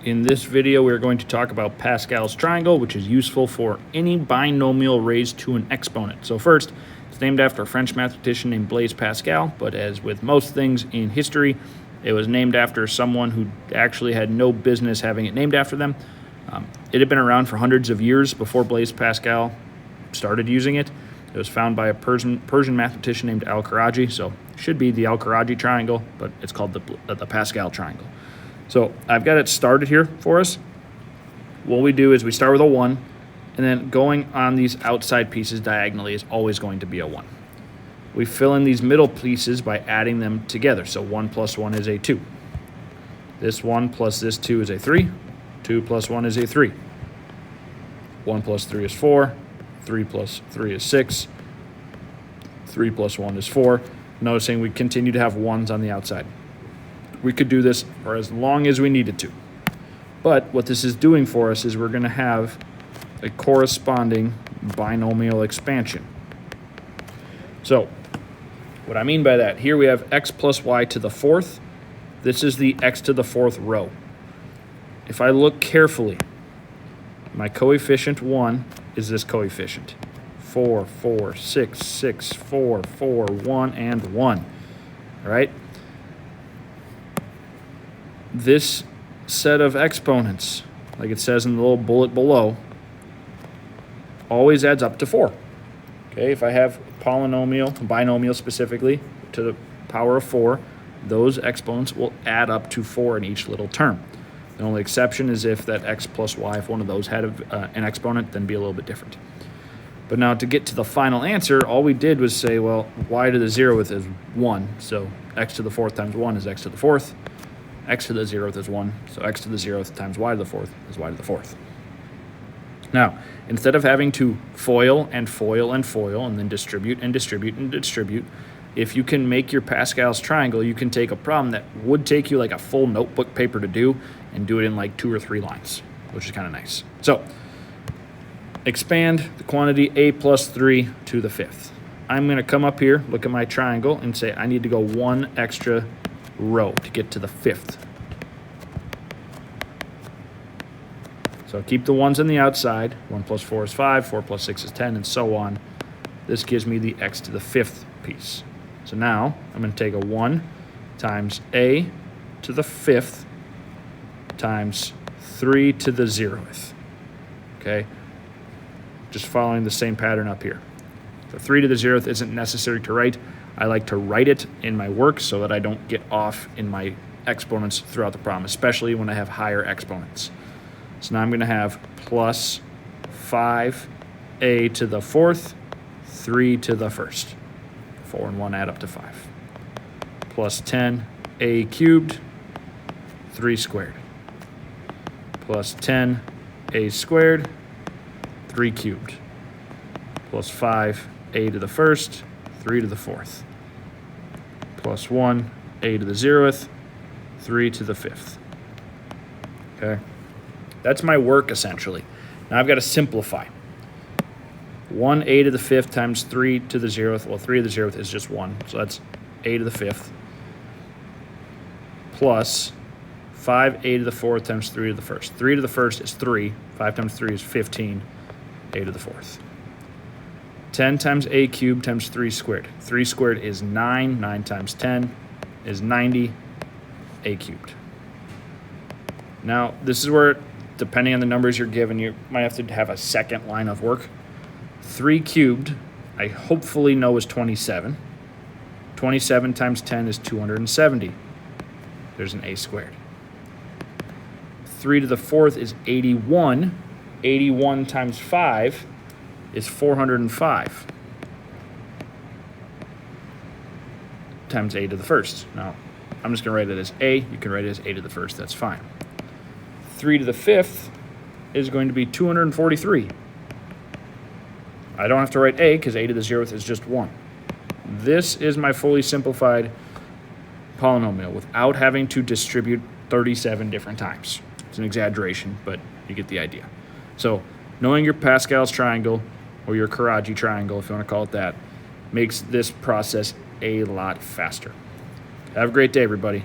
In this video, we're going to talk about Pascal's triangle, which is useful for any binomial raised to an exponent. So first, it's named after a French mathematician named Blaise Pascal, but as with most things in history, it was named after someone who actually had no business having it named after them. It had been around for hundreds of years before Blaise Pascal started using it. It was found by a Persian mathematician named Al-Khawarizmi, so it should be the Al-Khawarizmi triangle, but it's called the Pascal triangle. So I've got it started here for us. What we do is we start with a 1, and then going on these outside pieces diagonally is always going to be a 1. We fill in these middle pieces by adding them together. So 1 plus 1 is a 2. This 1 plus this 2 is a 3. 2 plus 1 is a 3. 1 plus 3 is 4. 3 plus 3 is 6. 3 plus 1 is 4. Noticing we continue to have 1s on the outside. We could do this for as long as we needed to. But what this is doing for us is we're going to have a corresponding binomial expansion. So what I mean by that, here we have x plus y to the 4th. This is the x to the 4th row. If I look carefully, my coefficient 1 is this coefficient. 4, 4, 6, 6, 4, 4, 1, and 1. All right? This set of exponents, like it says in the little bullet below, always adds up to 4. Okay, if I have binomial specifically, to the power of 4, those exponents will add up to 4 in each little term. The only exception is if that x plus y, if one of those had an exponent, then be a little bit different. But now to get to the final answer, all we did was say, well, y to the 0th is 1, so x to the 4th times 1 is x to the 4th. X to the 0th is 1, so x to the 0th times y to the 4th is y to the 4th. Now, instead of having to foil and foil and foil and then distribute and distribute and distribute, if you can make your Pascal's triangle, you can take a problem that would take you like a full notebook paper to do and do it in like 2 or 3 lines, which is kind of nice. So, expand the quantity a plus 3 to the 5th. I'm going to come up here, look at my triangle, and say I need to go 1 extra row to get to the 5th. So keep the 1s on the outside. 1 plus 4 is 5, 4 plus 6 is 10, and so on. This gives me the x to the 5th piece. So now I'm going to take a 1 times a to the 5th times 3 to the 0th. Okay? Just following the same pattern up here. The 3 to the 0th isn't necessary to write. I like to write it in my work so that I don't get off in my exponents throughout the problem, especially when I have higher exponents. So now I'm going to have plus 5a to the 4th, 3 to the 1st. 4 and 1 add up to 5. Plus 10a cubed, 3 squared. Plus 10a squared, 3 cubed. Plus 5a to the 1st, 3 to the 4th. Plus 1, a to the 0th, 3 to the 5th. Okay? That's my work, essentially. Now I've got to simplify. 1a to the 5th times 3 to the 0th. Well, 3 to the 0th is just 1, so that's a to the 5th. Plus 5a to the 4th times 3 to the 1st. 3 to the 1st is 3. 5 times 3 is 15. A to the 4th. 10 times a cubed times 3 squared. 3 squared is 9. 9 times 10 is 90. A cubed. Now, this is where, depending on the numbers you're given, you might have to have a second line of work. 3 cubed, I hopefully know is 27. 27 times 10 is 270. There's an a squared. 3 to the 4th is 81. 81 times 5 is 405 times a to the 1st. Now, I'm just going to write it as a. You can write it as a to the 1st. That's fine. 3 to the 5th is going to be 243. I don't have to write a because a to the 0th is just 1. This is my fully simplified polynomial without having to distribute 37 different times. It's an exaggeration, but you get the idea. So knowing your Pascal's triangle, or your Khawarizmi triangle, if you want to call it that, makes this process a lot faster. Have a great day, everybody.